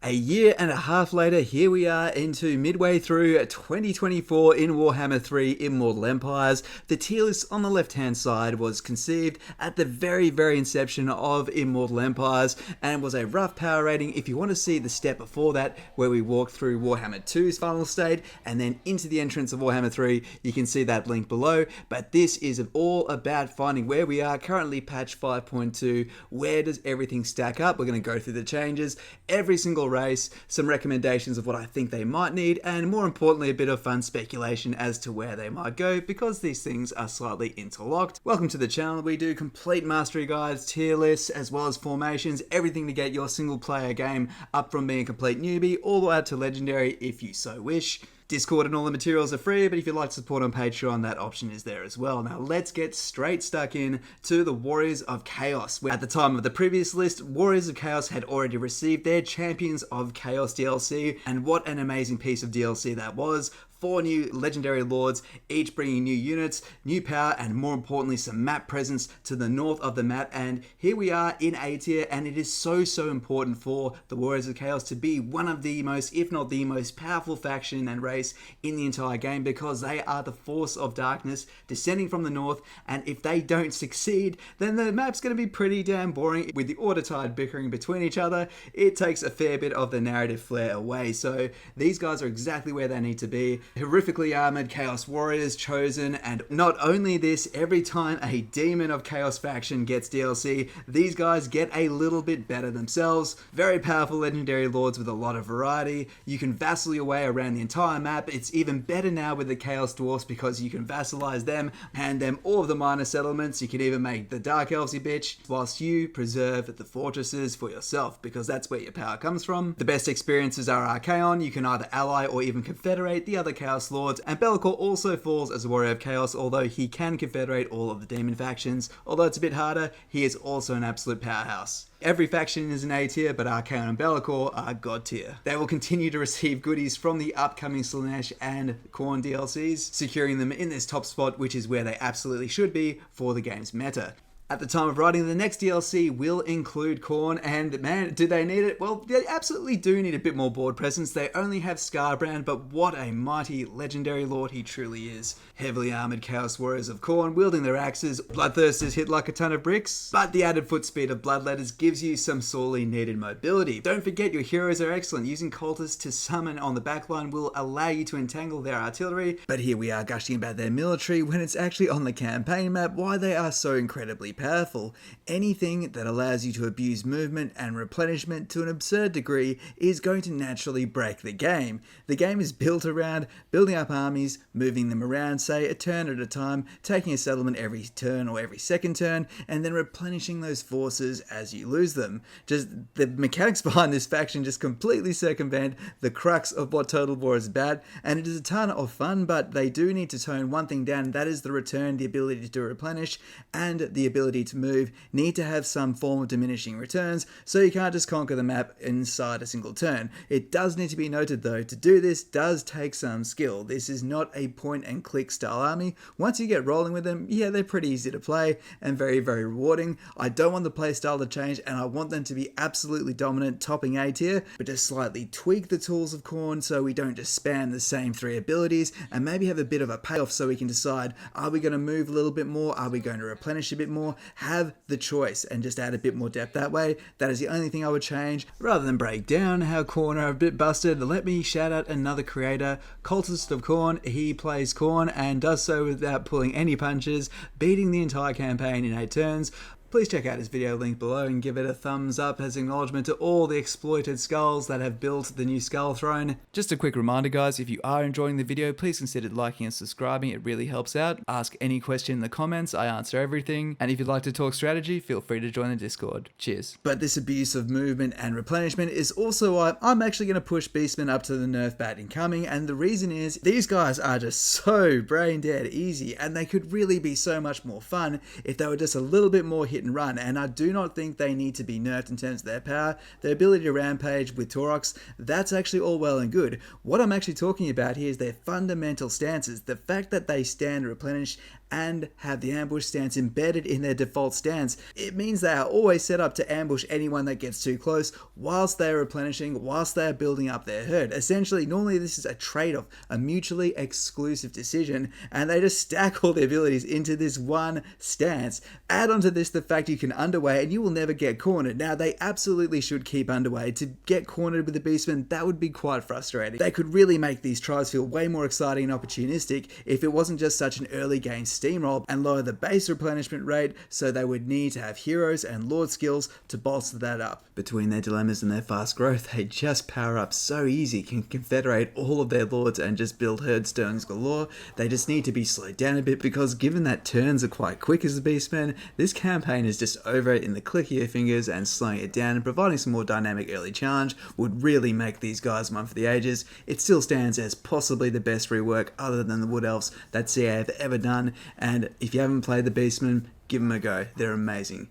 A year and a half later, here we are into midway through 2024 in Warhammer 3 Immortal Empires. The tier list on the left-hand side was conceived at the very inception of Immortal Empires and was a rough power rating. If you want to see the step before that, where we walked through Warhammer 2's final state and then into the entrance of Warhammer 3, you can see that link below. But this is all about finding where we are currently, patch 5.2. Where does everything stack up? We're going to go through the changes, every single race, some recommendations of what I think they might need, and more importantly, a bit of fun speculation as to where they might go, because these things are slightly interlocked. Welcome to the channel. We do complete mastery guides, tier lists, as well as formations, everything to get your single player game up from being a complete newbie all the way up to legendary if you so wish. Discord and all the materials are free, but if you'd like to support on Patreon, that option is there as well. Now let's get straight stuck in to the Warriors of Chaos. At the time of the previous list, Warriors of Chaos had already received their Champions of Chaos DLC, and what an amazing piece of DLC that was. 4 new legendary lords, each bringing new units, new power, and more importantly, some map presence to the north of the map. And here we are in A tier, and it is so important for the Warriors of Chaos to be one of the most, if not the most powerful faction and race in the entire game, because they are the force of darkness descending from the north. And if they don't succeed, then the map's going to be pretty damn boring. With the Order-Tide bickering between each other, it takes a fair bit of the narrative flair away. So these guys are exactly where they need to be. Horrifically armored Chaos Warriors chosen, and not only this, every time a Demon of Chaos faction gets DLC, these guys get a little bit better themselves. Very powerful legendary lords with a lot of variety. You can vassal your way around the entire map. It's even better now with the Chaos Dwarfs because you can vassalize them, hand them all of the minor settlements. You can even make the Dark Elves your bitch, whilst you preserve the fortresses for yourself, because that's where your power comes from. The best experiences are Archaon. You can either ally or even confederate the other Chaos Lords, and Be'lakor also falls as a Warrior of Chaos, although he can confederate all of the demon factions. Although it's a bit harder, he is also an absolute powerhouse. Every faction is an A tier, but Archaon and Be'lakor are God tier. They will continue to receive goodies from the upcoming Slaanesh and Khorne DLCs, securing them in this top spot, which is where they absolutely should be for the game's meta. At the time of writing, the next DLC will include Khorne, and man, do they need it? Well, they absolutely do need a bit more board presence. They only have Scarbrand, but what a mighty legendary lord he truly is. Heavily armored Chaos Warriors of Khorne wielding their axes, Bloodthirsters hit like a ton of bricks, but the added foot speed of Bloodletters gives you some sorely needed mobility. Don't forget, your heroes are excellent. Using cultists to summon on the backline will allow you to entangle their artillery, but here we are gushing about their military when it's actually on the campaign map why they are so incredibly powerful. Anything that allows you to abuse movement and replenishment to an absurd degree is going to naturally break the game. The game is built around building up armies, moving them around, say a turn at a time, taking a settlement every turn or every second turn, and then replenishing those forces as you lose them. Just the mechanics behind this faction just completely circumvent the crux of what Total War is about, and it is a ton of fun, but they do need to tone one thing down, and that is the return, the ability to replenish, and the ability to move need to have some form of diminishing returns, so you can't just conquer the map inside a single turn. It does need to be noted though, to do this does take some skill. This is not a point and click style army. Once you get rolling with them, yeah, they're pretty easy to play and very rewarding. I don't want the play style to change, and I want them to be absolutely dominant, topping A tier, but just slightly tweak the tools of Khorne so we don't just spam the same 3 abilities, and maybe have a bit of a payoff so we can decide, are we going to move a little bit more, are we going to replenish a bit more? Have the choice and just add a bit more depth that way. That is the only thing I would change. Rather than break down how Khorne are a bit busted, let me shout out another creator, Cultist of Khorne. He plays Khorne and does so without pulling any punches, beating the entire campaign in 8 turns. Please check out his video link below and give it a thumbs up as acknowledgement to all the exploited skulls that have built the new Skull Throne. Just a quick reminder guys, if you are enjoying the video, please consider liking and subscribing, it really helps out. Ask any question in the comments, I answer everything. And if you'd like to talk strategy, feel free to join the Discord. Cheers. But this abuse of movement and replenishment is also why I'm actually going to push Beastmen up to the nerf bat incoming, and the reason is, these guys are just so brain dead easy, and they could really be so much more fun if they were just a little bit more hit and run, and I do not think they need to be nerfed in terms of their power. Their ability to rampage with Taurox, that's actually all well and good. What I'm actually talking about here is their fundamental stances. The fact that they stand, replenish, and have the ambush stance embedded in their default stance. It means they are always set up to ambush anyone that gets too close whilst they're replenishing, whilst they're building up their herd. Essentially, normally this is a trade-off, a mutually exclusive decision, and they just stack all their abilities into this one stance. Add onto this the fact you can underway and you will never get cornered. Now, they absolutely should keep underway. To get cornered with the Beastmen, that would be quite frustrating. They could really make these tries feel way more exciting and opportunistic if it wasn't just such an early game steamroll, and lower the base replenishment rate, so they would need to have heroes and lord skills to bolster that up. Between their dilemmas and their fast growth, they just power up so easy, can confederate all of their lords and just build herd stones galore. They just need to be slowed down a bit, because given that turns are quite quick as the Beastmen, this campaign is just over it in the click of your fingers, and slowing it down and providing some more dynamic early challenge would really make these guys one for the ages. It still stands as possibly the best rework other than the Wood Elves that CA have ever done, and if you haven't played the Beastmen, give them a go, they're amazing.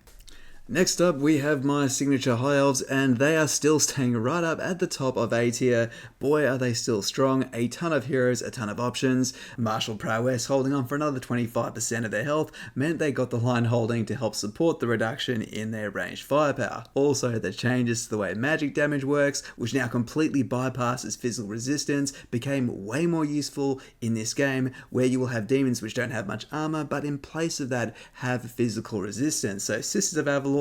Next up, we have my signature High Elves, and they are still staying right up at the top of A tier. Boy, are they still strong. A ton of heroes, a ton of options. Martial prowess holding on for another 25% of their health meant they got the line holding to help support the reduction in their ranged firepower. Also, the changes to the way magic damage works, which now completely bypasses physical resistance, became way more useful in this game, where you will have demons which don't have much armor, but in place of that have physical resistance. So Sisters of Avalon,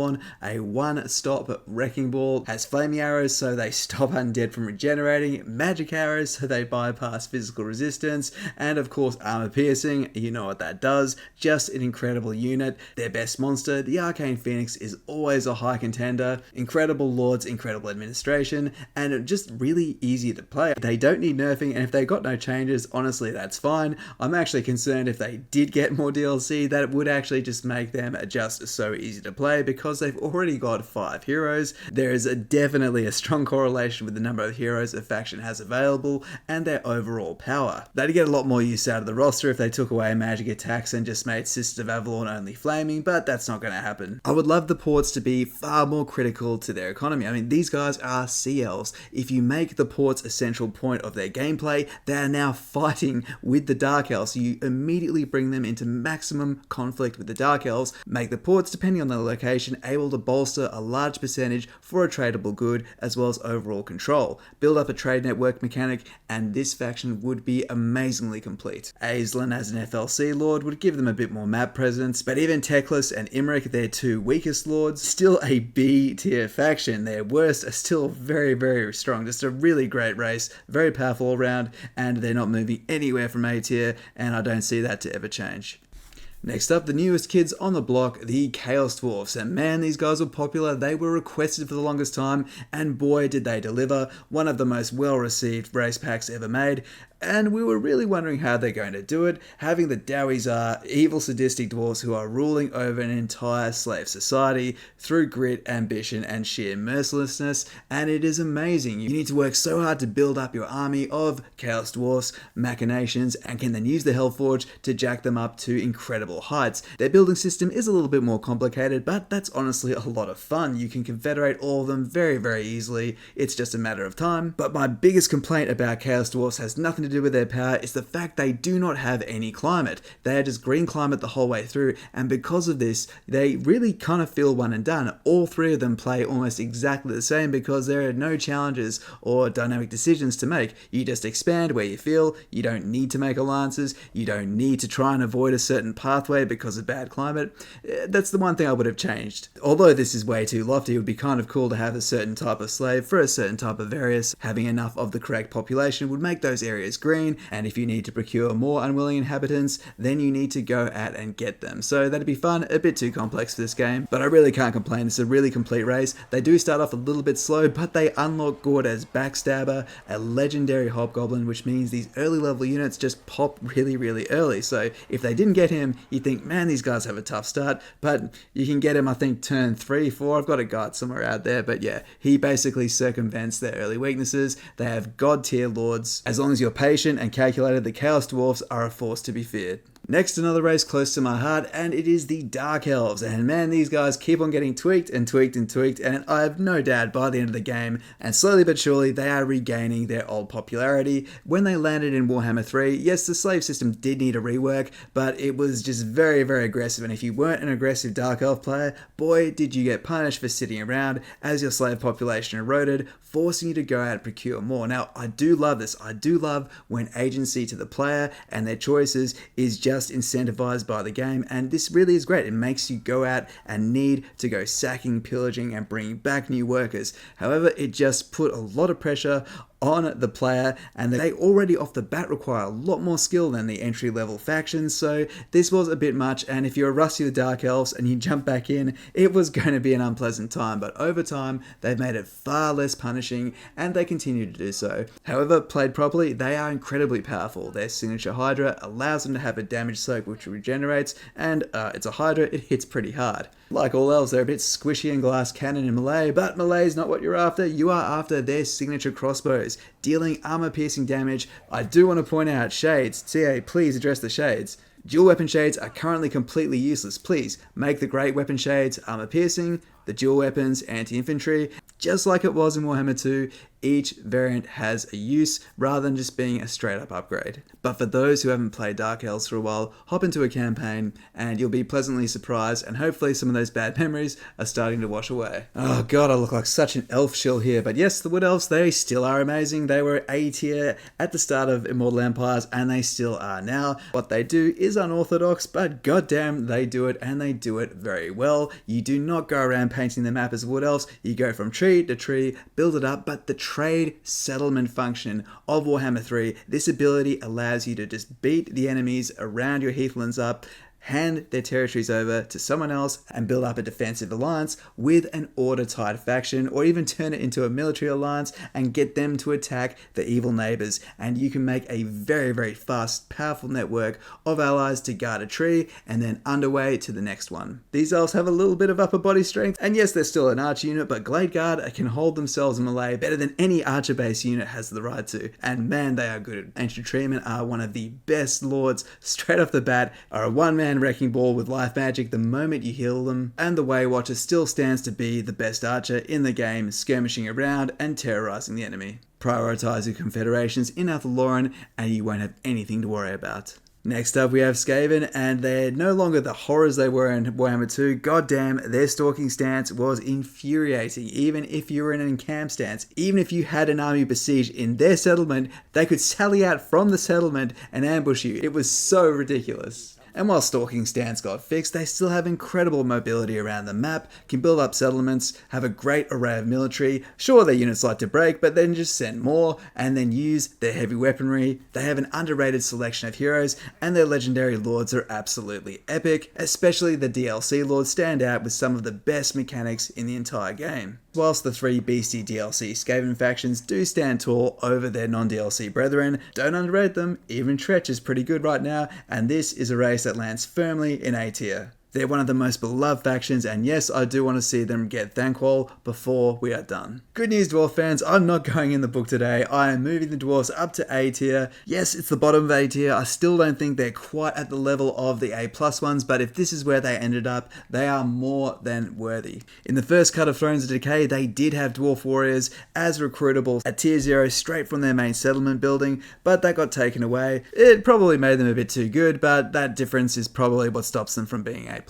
a one-stop wrecking ball, has flaming arrows so they stop undead from regenerating, magic arrows so they bypass physical resistance, and of course armor piercing, you know what that does, just an incredible unit. Their best monster, the Arcane Phoenix, is always a high contender, incredible lords, incredible administration, and just really easy to play. They don't need nerfing, and if they got no changes, honestly that's fine. I'm actually concerned if they did get more DLC, that it would actually just make them just so easy to play, because they've already got 5 heroes. There is definitely a strong correlation with the number of heroes a faction has available and their overall power. They'd get a lot more use out of the roster if they took away magic attacks and just made Sisters of Avalon only flaming, but that's not going to happen. I would love the ports to be far more critical to their economy. I mean, these guys are Sea Elves. If you make the ports a central point of their gameplay, they are now fighting with the Dark Elves. You immediately bring them into maximum conflict with the Dark Elves, make the ports, depending on the location, able to bolster a large percentage for a tradable good, as well as overall control. Build up a trade network mechanic, and this faction would be amazingly complete. Aislan as an FLC lord would give them a bit more map presence, but even Teclis and Imric, their 2 weakest lords, still a B tier faction. Their worst are still very, very strong. Just a really great race, very powerful all round, and they're not moving anywhere from A tier, and I don't see that to ever change. Next up, the newest kids on the block, the Chaos Dwarfs, and man, these guys were popular. They were requested for the longest time, and boy did they deliver. One of the most well-received race packs ever made, and we were really wondering how they're going to do it, having the Dowies are evil sadistic dwarves who are ruling over an entire slave society through grit, ambition, and sheer mercilessness, and it is amazing. You need to work so hard to build up your army of Chaos Dwarfs, machinations, and can then use the Hellforge to jack them up to incredible heights. Their building system is a little bit more complicated, but that's honestly a lot of fun. You can confederate all of them very, very easily. It's just a matter of time. But my biggest complaint about Chaos Dwarfs has nothing to do with their power, is the fact they do not have any climate. They are just green climate the whole way through, and because of this, they really kind of feel one and done. All 3 of them play almost exactly the same because there are no challenges or dynamic decisions to make. You just expand where you feel. You don't need to make alliances. You don't need to try and avoid a certain pathway because of bad climate. That's the one thing I would have changed. Although this is way too lofty, it would be kind of cool to have a certain type of slave for a certain type of Various. Having enough of the correct population would make those areas green, and if you need to procure more unwilling inhabitants, then you need to go out and get them. So that'd be fun, a bit too complex for this game, but I really can't complain. It's a really complete race. They do start off a little bit slow, but they unlock Gord as Backstabber, a legendary Hobgoblin, which means these early level units just pop really, really early. So if they didn't get him, you'd think, man, these guys have a tough start, but you can get him, I think, turn 3, 4. I've got a guide somewhere out there, but yeah, he basically circumvents their early weaknesses. They have god tier lords. As long as you're patient and calculated, the Chaos Dwarfs are a force to be feared. Next, another race close to my heart, and it is the Dark Elves. And man, these guys keep on getting tweaked and tweaked and tweaked, and I have no doubt by the end of the game, and slowly but surely, they are regaining their old popularity. When they landed in Warhammer 3, yes, the slave system did need a rework, but it was just very, very aggressive, and if you weren't an aggressive Dark Elf player, boy, did you get punished for sitting around as your slave population eroded, forcing you to go out and procure more. Now, I do love this. I do love when agency to the player and their choices is just incentivized by the game, and this really is great. It makes you go out and need to go sacking, pillaging, and bringing back new workers. However, it just put a lot of pressure on the player, and they already off the bat require a lot more skill than the entry level factions, so this was a bit much, and if you're rusty with Dark Elves and you jump back in, it was going to be an unpleasant time, but over time they've made it far less punishing, and they continue to do so. However, played properly, they are incredibly powerful. Their signature Hydra allows them to have a damage soak which regenerates, and it's a Hydra, it hits pretty hard. Like all elves, they're a bit squishy in glass cannon and melee, but melee is not what you're after. You are after their signature crossbows, dealing armor-piercing damage. I do want to point out Shades. CA, please address the Shades. Dual weapon Shades are currently completely useless. Please make the great weapon Shades armor-piercing, the dual weapons anti-infantry. Just like it was in Warhammer 2, each variant has a use rather than just being a straight up upgrade. But for those who haven't played Dark Elves for a while, hop into a campaign and you'll be pleasantly surprised, and hopefully some of those bad memories are starting to wash away. Oh god, I look like such an elf shill here, but yes, the Wood Elves, they still are amazing. They were A tier at the start of Immortal Empires and they still are now. What they do is unorthodox, but goddamn they do it, and they do it very well. You do not go around painting the map as Wood Elves, you go from tree to tree, build it up, but the trade settlement function of Warhammer 3, this ability allows you to just beat the enemies around your heathlands up, hand their territories over to someone else and build up a defensive alliance with an order-tied faction, or even turn it into a military alliance and get them to attack the evil neighbors, and you can make a very, very fast, powerful network of allies to guard a tree and then underway to the next one. These elves have a little bit of upper body strength, and yes, they're still an archer unit, but Glade Guard can hold themselves in melee better than any archer-based unit has the right to, and man, they are good. Ancient Treemen are one of the best lords straight off the bat, are a one-man wrecking ball with life magic the moment you heal them, and the Waywatcher still stands to be the best archer in the game, skirmishing around and terrorizing the enemy. Prioritize your confederations in Athelloren and you won't have anything to worry about. Next up we have Skaven, and they're no longer the horrors they were in Warhammer 2. Goddamn, their stalking stance was infuriating. Even if you were in an encamped stance, even if you had an army besieged in their settlement, they could sally out from the settlement and ambush you. It was so ridiculous. And while stalking stance got fixed, they still have incredible mobility around the map, can build up settlements, have a great array of military. Sure, their units like to break, but then just send more, and then use their heavy weaponry. They have an underrated selection of heroes, and their legendary lords are absolutely epic. Especially the DLC lords stand out with some of the best mechanics in the entire game. Whilst the three beastie DLC Skaven factions do stand tall over their non-DLC brethren, don't underrate them. Even Tzeentch is pretty good right now, and this is a race that lands firmly in A tier. They're one of the most beloved factions, and yes, I do want to see them get Thanquol before we are done. Good news, Dwarf fans, I'm not going in the book today. I am moving the Dwarfs up to A tier. Yes, it's the bottom of A tier. I still don't think they're quite at the level of the A+ ones, but if this is where they ended up, they are more than worthy. In the first cut of Thrones of Decay, they did have Dwarf Warriors as recruitable at tier 0 straight from their main settlement building, but that got taken away. It probably made them a bit too good, but that difference is probably what stops them from being A+.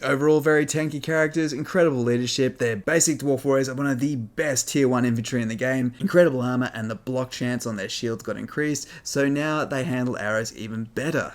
Overall, very tanky characters, incredible leadership. Their basic Dwarf Warriors are one of the best tier 1 infantry in the game, incredible armor, and the block chance on their shields got increased, so now they handle arrows even better.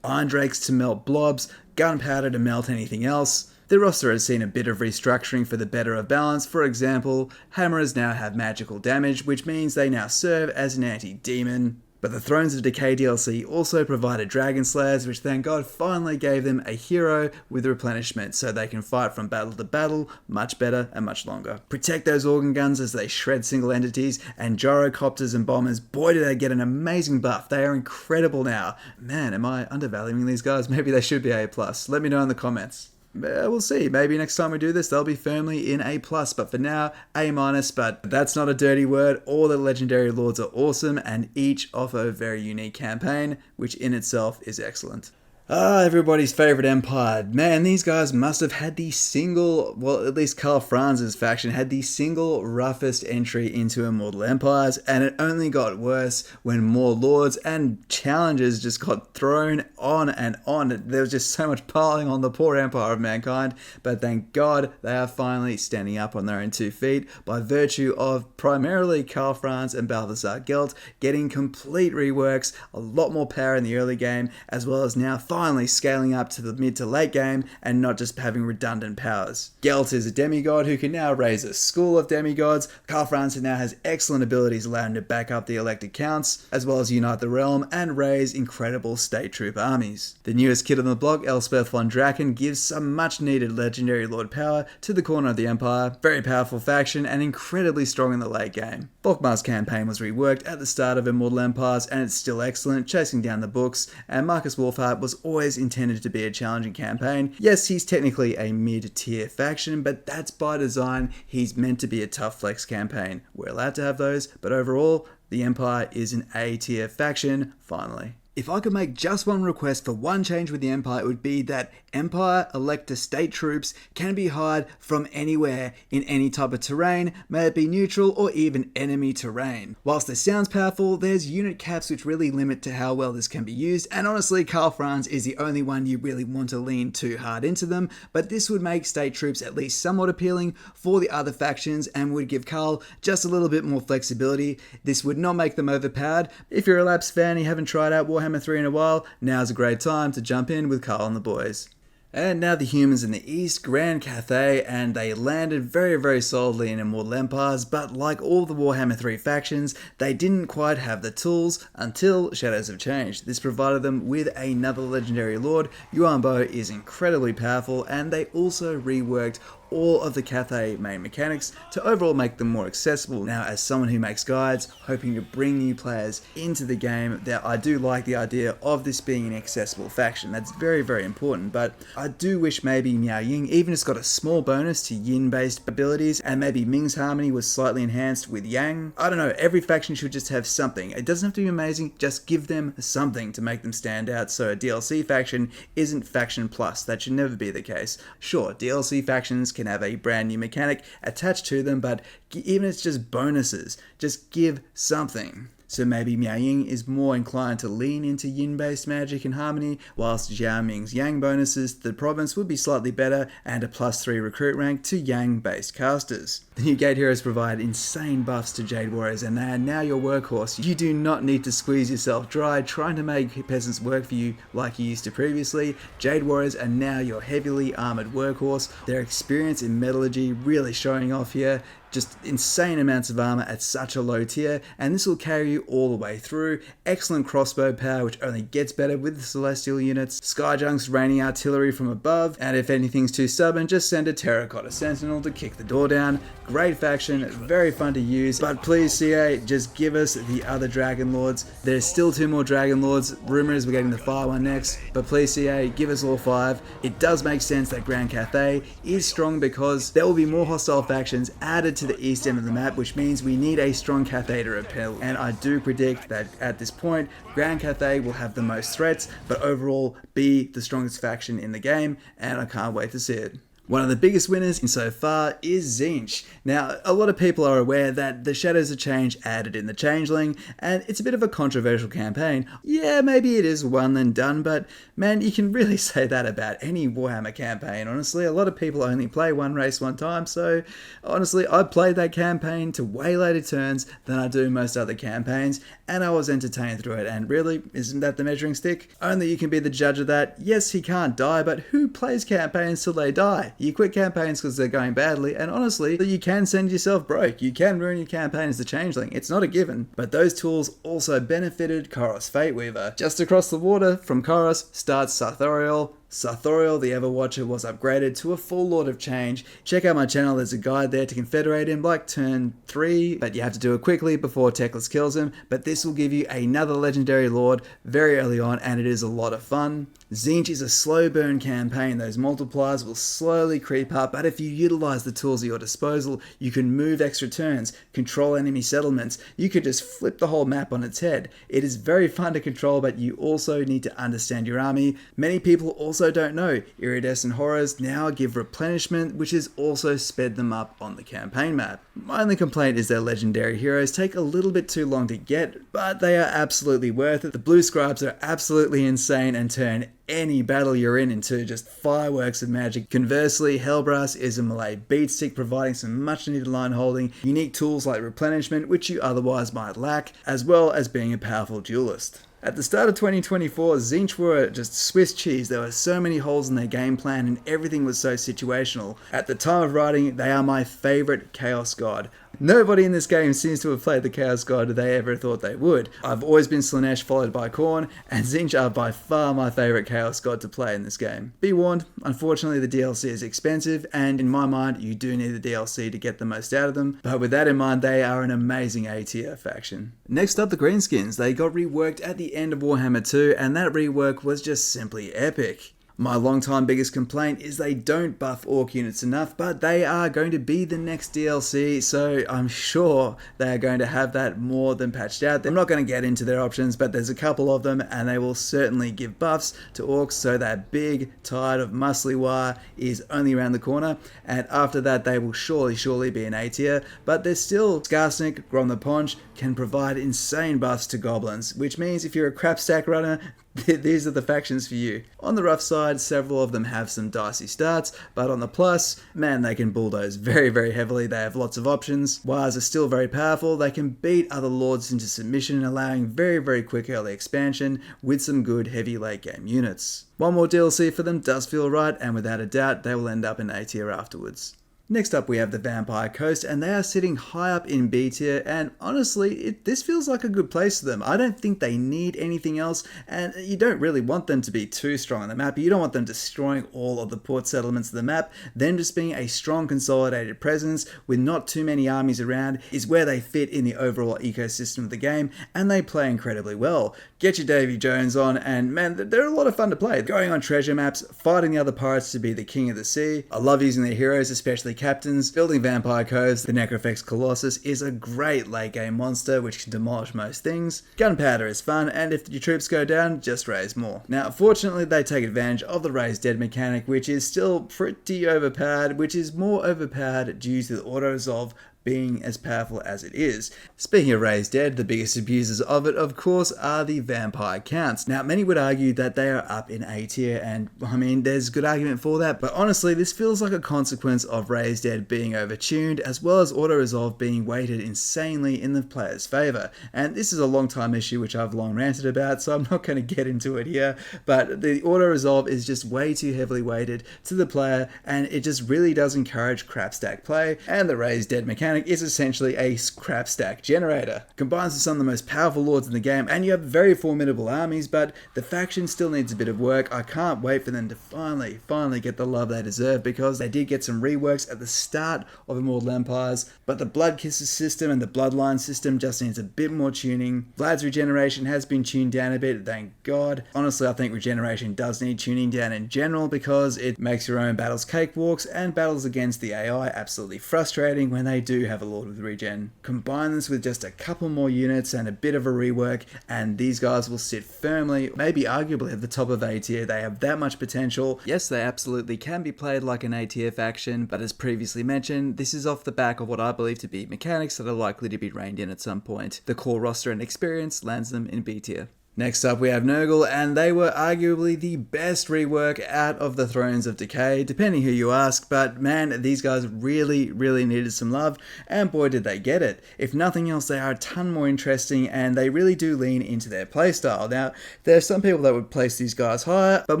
Iron Drakes to melt blobs, gunpowder to melt anything else. The roster has seen a bit of restructuring for the better of balance. For example, hammers now have magical damage, which means they now serve as an anti-demon. But the Thrones of Decay DLC also provided Dragon Slayers, which thank God finally gave them a hero with replenishment, so they can fight from battle to battle much better and much longer. Protect those organ guns as they shred single entities, and gyrocopters and bombers, boy do they get an amazing buff. They are incredible now. Man, am I undervaluing these guys? Maybe they should be A+. Let me know in the comments. We'll see. Maybe next time we do this, they'll be firmly in A+, but for now, A-, but that's not a dirty word. All the legendary lords are awesome, and each offer a very unique campaign, which in itself is excellent. Everybody's favorite empire. Man, these guys must have had the single, well, at least Karl Franz's faction had the single roughest entry into Immortal Empires, and it only got worse when more lords and challengers just got thrown on and on. There was just so much piling on the poor empire of mankind, but thank God they are finally standing up on their own 2 feet by virtue of primarily Karl Franz and Balthasar Gelt getting complete reworks, a lot more power in the early game, as well as now finally scaling up to the mid to late game and not just having redundant powers. Gelt is a demigod who can now raise a school of demigods. Karl Franz now has excellent abilities allowing him to back up the elected counts, as well as unite the realm and raise incredible state troop armies. The newest kid on the block, Elspeth von Draken, gives some much needed legendary lord power to the corner of the empire, very powerful faction and incredibly strong in the late game. Volkmar's campaign was reworked at the start of Immortal Empires and it's still excellent, chasing down the books, and Marcus Wolfhart was always intended to be a challenging campaign. Yes, he's technically a mid-tier faction, but that's by design. He's meant to be a tough flex campaign. We're allowed to have those, but overall, the Empire is an A-tier faction, finally. If I could make just one request for one change with the Empire, it would be that Empire Elector state troops can be hired from anywhere in any type of terrain, may it be neutral or even enemy terrain. Whilst this sounds powerful, there's unit caps which really limit to how well this can be used, and honestly Karl Franz is the only one you really want to lean too hard into them, but this would make state troops at least somewhat appealing for the other factions and would give Karl just a little bit more flexibility. This would not make them overpowered. If you're a Lapsed fan and you haven't tried out Warhammer 3 in a while, now's a great time to jump in with Karl and the boys. And now the humans in the east, Grand Cathay, and they landed very solidly in Immortal Empires, but like all the Warhammer 3 factions, they didn't quite have the tools until Shadows of Change. This provided them with another legendary lord. Yuan Bo is incredibly powerful, and they also reworked all of the Cathay main mechanics to overall make them more accessible. Now, as someone who makes guides, hoping to bring new players into the game, that I do like the idea of this being an accessible faction. That's very important, but I do wish maybe Miao Ying even just got a small bonus to yin-based abilities, and maybe Ming's Harmony was slightly enhanced with Yang. I don't know, every faction should just have something. It doesn't have to be amazing, just give them something to make them stand out, so a DLC faction isn't faction plus. That should never be the case. Sure, DLC factions can have a brand new mechanic attached to them, but even if it's just bonuses, just give something. So maybe Miao Ying is more inclined to lean into yin-based magic and harmony, whilst Zhao Ming's yang bonuses to the province would be slightly better and a +3 recruit rank to yang-based casters. The new Gate Heroes provide insane buffs to Jade Warriors and they are now your workhorse. You do not need to squeeze yourself dry trying to make peasants work for you like you used to previously. Jade Warriors are now your heavily armoured workhorse. Their experience in metallurgy really showing off here. Just insane amounts of armor at such a low tier, and this will carry you all the way through. Excellent crossbow power, which only gets better with the celestial units. Skyjunk's raining artillery from above, and if anything's too stubborn, just send a terracotta sentinel to kick the door down. Great faction, very fun to use, but please CA, just give us the other Dragon Lords. There's still 2 more Dragon Lords. Rumor is we're getting the fire one next, but please CA, give us all 5. It does make sense that Grand Cathay is strong because there will be more hostile factions added to the east end of the map, which means we need a strong Cathay to repel, and I do predict that at this point Grand Cathay will have the most threats, but overall be the strongest faction in the game, and I can't wait to see it. One of the biggest winners in so far is Tzeentch. Now, a lot of people are aware that the Shadows of Change added in the Changeling, and it's a bit of a controversial campaign. Yeah, maybe it is one and done, but man, you can really say that about any Warhammer campaign, honestly. A lot of people only play one race one time, so honestly, I played that campaign to way later turns than I do most other campaigns, and I was entertained through it, and really, isn't that the measuring stick? Only you can be the judge of that. Yes, he can't die, but who plays campaigns till they die? You quit campaigns because they're going badly, and honestly, you can send yourself broke. You can ruin your campaign as the Changeling. It's not a given. But those tools also benefited Koros Fateweaver. Just across the water from Koros starts Sarthoriel, Sarthoriel the Everwatcher was upgraded to a full Lord of Change. Check out my channel, there's a guide there to confederate him like turn 3, but you have to do it quickly before Teclis kills him. But this will give you another legendary Lord very early on, and it is a lot of fun. Tzeentch is a slow burn campaign. Those multipliers will slowly creep up, but if you utilize the tools at your disposal, you can move extra turns, control enemy settlements, you could just flip the whole map on its head. It is very fun to control, but you also need to understand your army. Many people also don't know iridescent horrors now give replenishment, which has also sped them up on the campaign map. My only complaint is their legendary heroes take a little bit too long to get, but they are absolutely worth it. The blue scribes are absolutely insane and turn any battle you're in into just fireworks of magic. Conversely, Hellbrass is a melee beatstick, providing some much needed line holding, unique tools like replenishment, which you otherwise might lack, as well as being a powerful duelist. At the start of 2024, Tzeentch were just Swiss cheese. There were so many holes in their game plan and everything was so situational. At the time of writing, they are my favourite Chaos God. Nobody in this game seems to have played the Chaos God they ever thought they would. I've always been Slaanesh followed by Khorne, and Tzeentch are by far my favourite Chaos God to play in this game. Be warned, unfortunately the DLC is expensive, and in my mind you do need the DLC to get the most out of them, but with that in mind they are an amazing A tier faction. Next up, the Greenskins. They got reworked at the end of Warhammer 2, and that rework was just simply epic. My long-time biggest complaint is they don't buff Orc units enough, but they are going to be the next DLC, so I'm sure they are going to have that more than patched out. I'm not going to get into their options, but there's a couple of them, and they will certainly give buffs to Orcs, so that big tide of muscly war is only around the corner, and after that they will surely be an A tier, but there's still Skarsnik, Grom the Paunch can provide insane buffs to Goblins, which means if you're a crap stack runner, these are the factions for you. On the rough side, several of them have some dicey starts, but on the plus, man, they can bulldoze very heavily. They have lots of options. Wars are still very powerful. They can beat other lords into submission, allowing very quick early expansion with some good heavy late game units. One more DLC for them does feel right, and without a doubt, they will end up in A tier afterwards. Next up we have the Vampire Coast, and they are sitting high up in B tier, and honestly, this feels like a good place for them. I don't think they need anything else, and you don't really want them to be too strong on the map. You don't want them destroying all of the port settlements of the map. Them just being a strong consolidated presence with not too many armies around is where they fit in the overall ecosystem of the game, and they play incredibly well. Get your Davy Jones on, and man, they're a lot of fun to play. Going on treasure maps, fighting the other pirates to be the king of the sea. I love using their heroes, especially captains. Building Vampire Coves, the Necrofex Colossus is a great late game monster which can demolish most things. Gunpowder is fun, and if your troops go down, just raise more. Now, fortunately, they take advantage of the raise dead mechanic, which is still pretty overpowered, which is more overpowered due to the auto-resolve being as powerful as it is. Speaking of raised dead, the biggest abusers of it, of course, are the vampire counts. Now, many would argue that they are up in A tier, and I mean, there's good argument for that, but honestly, this feels like a consequence of raised dead being overtuned, as well as auto-resolve being weighted insanely in the player's favour. And this is a long time issue which I've long ranted about, so I'm not going to get into it here, but the auto-resolve is just way too heavily weighted to the player, and it just really does encourage crap stack play, and the raised dead mechanic is essentially a crap stack generator. Combines with some of the most powerful lords in the game, and you have very formidable armies, but the faction still needs a bit of work. I can't wait for them to finally get the love they deserve, because they did get some reworks at the start of Immortal Empires, but the Blood Kisses system and the Bloodline system just needs a bit more tuning. Vlad's regeneration has been tuned down a bit, thank God. Honestly, I think regeneration does need tuning down in general, because it makes your own battles cakewalks, and battles against the AI absolutely frustrating when they do have a lord with regen. Combine this with just a couple more units and a bit of a rework, and these guys will sit firmly, maybe arguably at the top of A tier. They have that much potential. Yes, they absolutely can be played like an A tier faction, but as previously mentioned, this is off the back of what I believe to be mechanics that are likely to be reined in at some point. The core roster and experience lands them in B tier. Next up we have Nurgle, and they were arguably the best rework out of the Thrones of Decay, depending who you ask, but man, these guys really needed some love, and boy did they get it. If nothing else, they are a ton more interesting, and they really do lean into their playstyle. Now, there are some people that would place these guys higher, but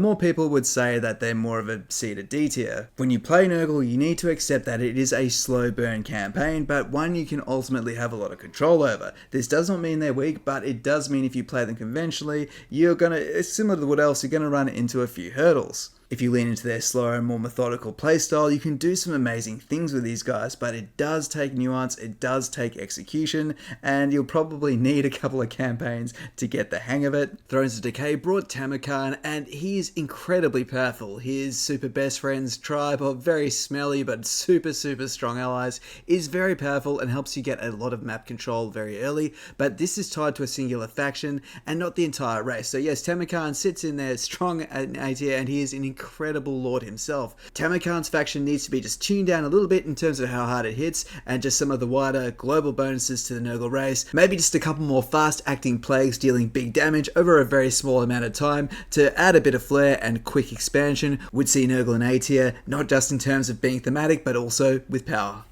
more people would say that they're more of a C to D tier. When you play Nurgle, you need to accept that it is a slow burn campaign, but one you can ultimately have a lot of control over. This does not mean they're weak, but it does mean if you play them conventionally, you're gonna, it's similar to what else, you're gonna run into a few hurdles. If you lean into their slower and more methodical playstyle, you can do some amazing things with these guys, but it does take nuance, it does take execution, and you'll probably need a couple of campaigns to get the hang of it. Thrones of Decay brought Tamarkan, and he is incredibly powerful. His super best friend's tribe of very smelly but super strong allies is very powerful and helps you get a lot of map control very early, but this is tied to a singular faction and not the entire race. So yes, Tamarkan sits in there strong at A tier, and he is an incredible lord himself. Tamarkan's faction needs to be just tuned down a little bit in terms of how hard it hits, and just some of the wider global bonuses to the Nurgle race. Maybe just a couple more fast acting plagues dealing big damage over a very small amount of time to add a bit of flair and quick expansion would see Nurgle in A tier, not just in terms of being thematic, but also with power.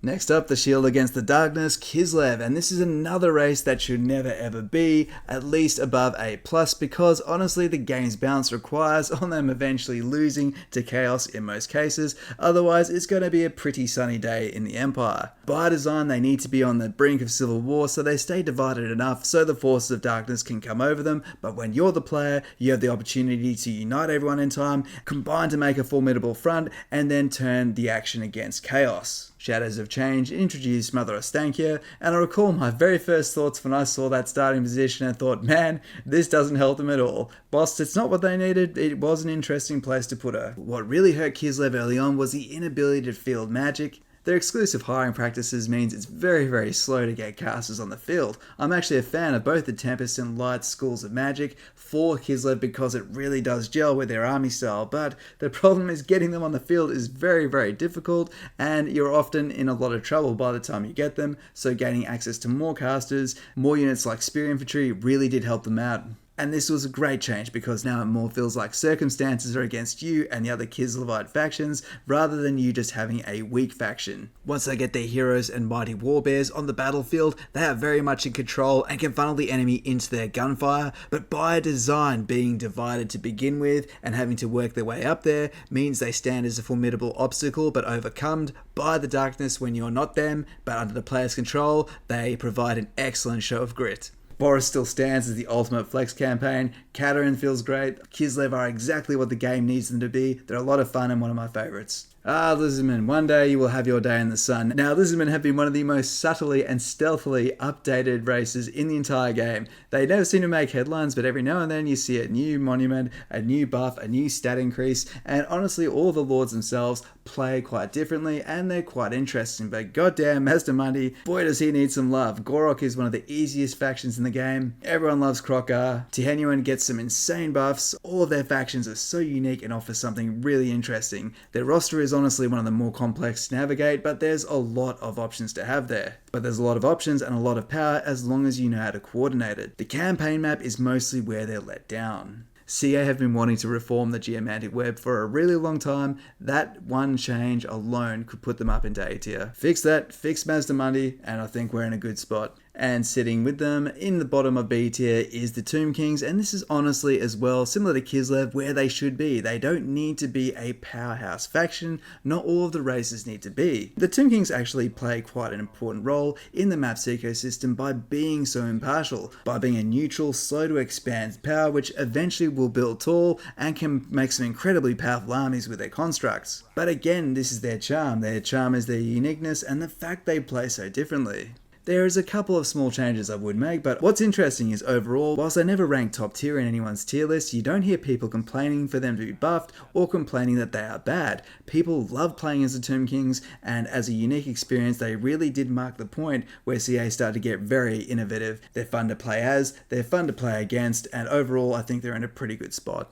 Next up, the Shield Against the Darkness, Kislev, and this is another race that should never ever be at least above A+, because honestly the game's balance requires on them eventually losing to Chaos in most cases, otherwise it's going to be a pretty sunny day in the Empire. By design, they need to be on the brink of civil war, so they stay divided enough so the forces of darkness can come over them, but when you're the player, you have the opportunity to unite everyone in time, combine to make a formidable front, and then turn the action against Chaos. Shadows of Change introduced Mother Ostankya, and I recall my very first thoughts when I saw that starting position and thought, man, this doesn't help them at all. Boss, it's not what they needed, it was an interesting place to put her. What really hurt Kislev early on was the inability to field magic. Their exclusive hiring practices means it's very slow to get casters on the field. I'm actually a fan of both the Tempest and Light schools of magic for Kislev because it really does gel with their army style, but the problem is getting them on the field is very difficult, and you're often in a lot of trouble by the time you get them, so gaining access to more casters, more units like Spear Infantry really did help them out. And this was a great change because now it more feels like circumstances are against you and the other Kislevite factions rather than you just having a weak faction. Once they get their heroes and mighty warbears on the battlefield, they are very much in control and can funnel the enemy into their gunfire, but by design being divided to begin with and having to work their way up there means they stand as a formidable obstacle but overcome by the darkness when you're not them, but under the player's control, they provide an excellent show of grit. Boris still stands as the ultimate flex campaign, Katerin feels great, Kislev are exactly what the game needs them to be, they're a lot of fun and one of my favourites. Ah, Lizardmen, one day you will have your day in the sun. Now, Lizardmen have been one of the most subtly and stealthily updated races in the entire game. They never seem to make headlines, but every now and then you see a new monument, a new buff, a new stat increase, and honestly, all the lords themselves play quite differently, and they're quite interesting, but goddamn, Master Mundy, boy does he need some love. Gorok is one of the easiest factions in the game. Everyone loves Krokar. Tihenuan gets some insane buffs. All of their factions are so unique and offer something really interesting. Their roster is honestly one of the more complex to navigate, but there's a lot of options to have there. But there's a lot of options and a lot of power as long as you know how to coordinate it. The campaign map is mostly where they're let down. CA have been wanting to reform the geomantic web for a really long time. That one change alone could put them up into A tier. Fix that, fix Mazdamundi, and I think we're in a good spot. And sitting with them in the bottom of B tier is the Tomb Kings, and this is honestly as well similar to Kislev where they should be. They don't need to be a powerhouse faction, not all of the races need to be. The Tomb Kings actually play quite an important role in the map's ecosystem by being so impartial, by being a neutral, slow to expand power which eventually will build tall and can make some incredibly powerful armies with their constructs. But again, this is their charm. Their charm is their uniqueness and the fact they play so differently. There is a couple of small changes I would make, but what's interesting is overall, whilst they never rank top tier in anyone's tier list, you don't hear people complaining for them to be buffed or complaining that they are bad. People love playing as the Tomb Kings, and as a unique experience, they really did mark the point where CA started to get very innovative. They're fun to play as, they're fun to play against, and overall I think they're in a pretty good spot.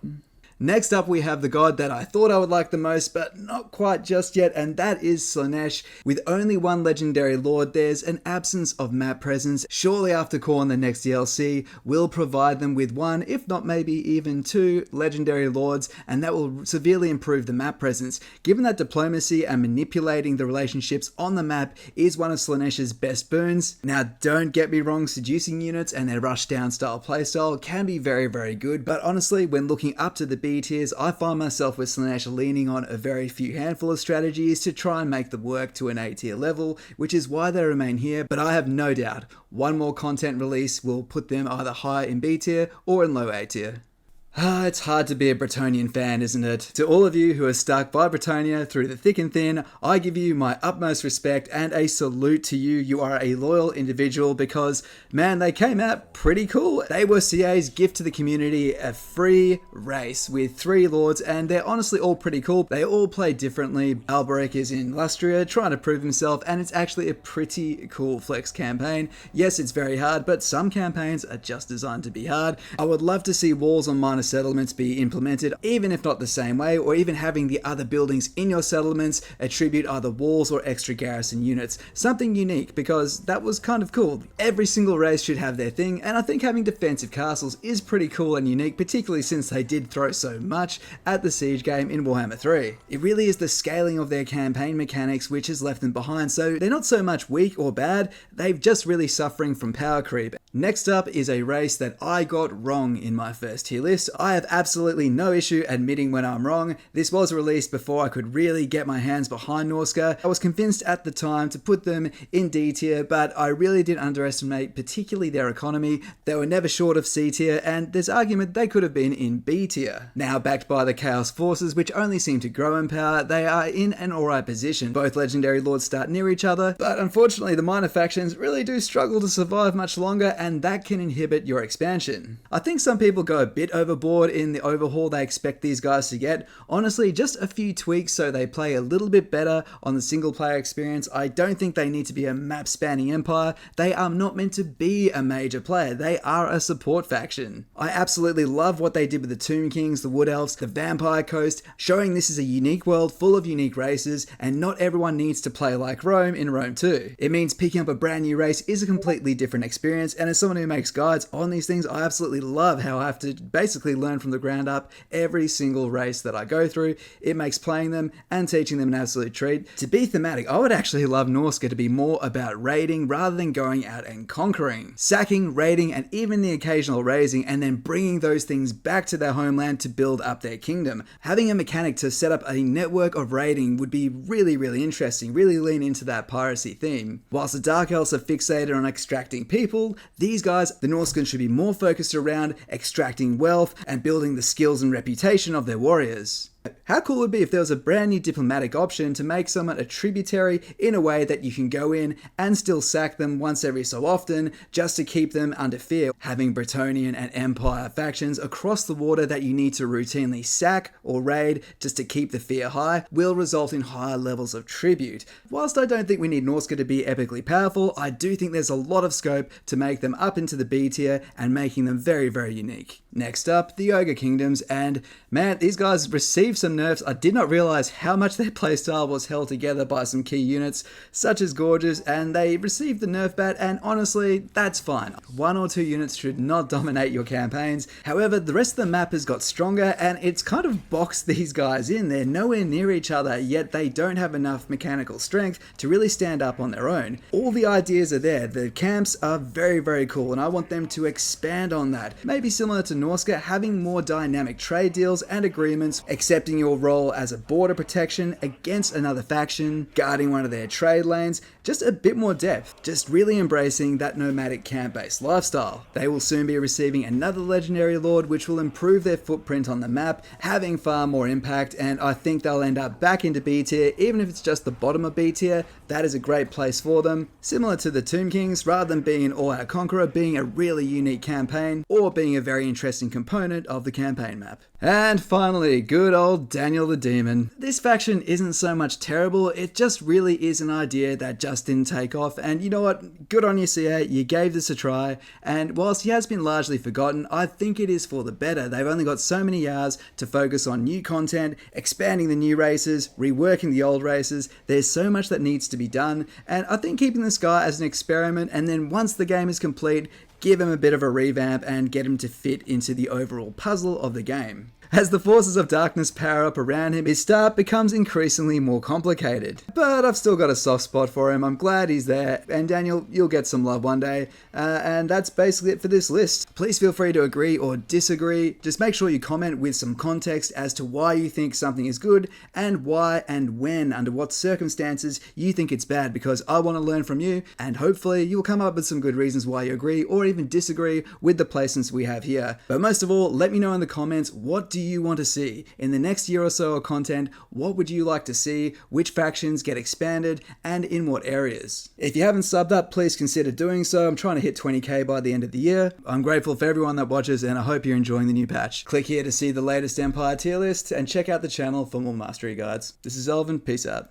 Next up we have the god that I thought I would like the most, but not quite just yet, and that is Slaanesh. With only one legendary lord, there's an absence of map presence. Shortly after Khorne, the next DLC will provide them with one, if not maybe even two, legendary lords, and that will severely improve the map presence. Given that diplomacy and manipulating the relationships on the map is one of Slaanesh's best boons. Now don't get me wrong, seducing units and their rush down style playstyle can be very good, but honestly when looking up to the B tiers, I find myself with Slaanesh leaning on a very few handful of strategies to try and make them work to an A tier level, which is why they remain here, but I have no doubt one more content release will put them either high in B tier or in low A tier. It's hard to be a Bretonnian fan, isn't it? To all of you who are stuck by Bretonnia through the thick and thin, I give you my utmost respect and a salute to you. You are a loyal individual because, man, they came out pretty cool. They were CA's gift to the community, a free race with 3 lords, and they're honestly all pretty cool. They all play differently. Alberic is in Lustria trying to prove himself, and it's actually a pretty cool flex campaign. Yes, it's very hard, but some campaigns are just designed to be hard. I would love to see walls on minor settlements be implemented, even if not the same way, or even having the other buildings in your settlements attribute either walls or extra garrison units. Something unique, because that was kind of cool. Every single race should have their thing, and I think having defensive castles is pretty cool and unique, particularly since they did throw so much at the siege game in Warhammer 3. It really is the scaling of their campaign mechanics which has left them behind, so they're not so much weak or bad, they've just really suffering from power creep. Next up is a race that I got wrong in my first tier list. I have absolutely no issue admitting when I'm wrong. This was released before I could really get my hands behind Norsca. I was convinced at the time to put them in D tier, but I really did underestimate particularly their economy. They were never short of C tier, and there's argument they could have been in B tier. Now backed by the Chaos forces, which only seem to grow in power, they are in an alright position. Both legendary lords start near each other, but unfortunately the minor factions really do struggle to survive much longer, and that can inhibit your expansion. I think some people go a bit overboard in the overhaul they expect these guys to get. Honestly, just a few tweaks so they play a little bit better on the single player experience. I don't think they need to be a map spanning empire. They are not meant to be a major player. They are a support faction. I absolutely love what they did with the Tomb Kings, the Wood Elves, the Vampire Coast, showing this is a unique world full of unique races, and not everyone needs to play like Rome in Rome 2. It means picking up a brand new race is a completely different experience, and as someone who makes guides on these things, I absolutely love how I have to basically learn from the ground up every single race that I go through. It makes playing them and teaching them an absolute treat. To be thematic, I would actually love Norsca to be more about raiding rather than going out and conquering. Sacking, raiding, and even the occasional raising, and then bringing those things back to their homeland to build up their kingdom. Having a mechanic to set up a network of raiding would be really interesting, really lean into that piracy theme. Whilst the Dark Elves are fixated on extracting people, these guys, the Norscans, should be more focused around extracting wealth and building the skills and reputation of their warriors. How cool would it be if there was a brand new diplomatic option to make someone a tributary in a way that you can go in and still sack them once every so often just to keep them under fear? Having Bretonnian and Empire factions across the water that you need to routinely sack or raid just to keep the fear high will result in higher levels of tribute. Whilst I don't think we need Norsca to be epically powerful, I do think there's a lot of scope to make them up into the B tier and making them very unique. Next up, the Ogre Kingdoms, and man, these guys received some nerfs. I did not realize how much their playstyle was held together by some key units, such as Gorges, and they received the nerf bat, and honestly, that's fine. 1 or 2 units should not dominate your campaigns. However, the rest of the map has got stronger, and it's kind of boxed these guys in. They're nowhere near each other, yet they don't have enough mechanical strength to really stand up on their own. All the ideas are there. The camps are very cool, and I want them to expand on that. Maybe similar to Norsca, having more dynamic trade deals and agreements, accepting your role as a border protection against another faction, guarding one of their trade lanes, just a bit more depth, just really embracing that nomadic camp-based lifestyle. They will soon be receiving another legendary lord, which will improve their footprint on the map, having far more impact, and I think they'll end up back into B tier, even if it's just the bottom of B tier. That is a great place for them. Similar to the Tomb Kings, rather than being an all-out conqueror, being a really unique campaign, or being a very interesting component of the campaign map. And finally, good old Daniel the Demon. This faction isn't so much terrible, it just really is an idea that just didn't take off, and you know what, good on you CA, you gave this a try, and whilst he has been largely forgotten, I think it is for the better. They've only got so many years to focus on new content, expanding the new races, reworking the old races. There's so much that needs to be done, and I think keeping this guy as an experiment, and then once the game is complete, give him a bit of a revamp and get him to fit into the overall puzzle of the game. As the forces of darkness power up around him, his start becomes increasingly more complicated. But I've still got a soft spot for him. I'm glad he's there. And Daniel, you'll get some love one day. And that's basically it for this list. Please feel free to agree or disagree. Just make sure you comment with some context as to why you think something is good and why and when, under what circumstances you think it's bad, because I want to learn from you, and hopefully you'll come up with some good reasons why you agree or even disagree with the placements we have here. But most of all, let me know in the comments, what do you want to see in the next year or so of content? What would you like to see? Which factions get expanded and in what areas? If you haven't subbed up, please consider doing so. I'm trying to hit 20k by the end of the year. I'm grateful for everyone that watches, and I hope you're enjoying the new patch. Click here to see the latest Empire tier list and check out the channel for more mastery guides. This is Elven, peace out.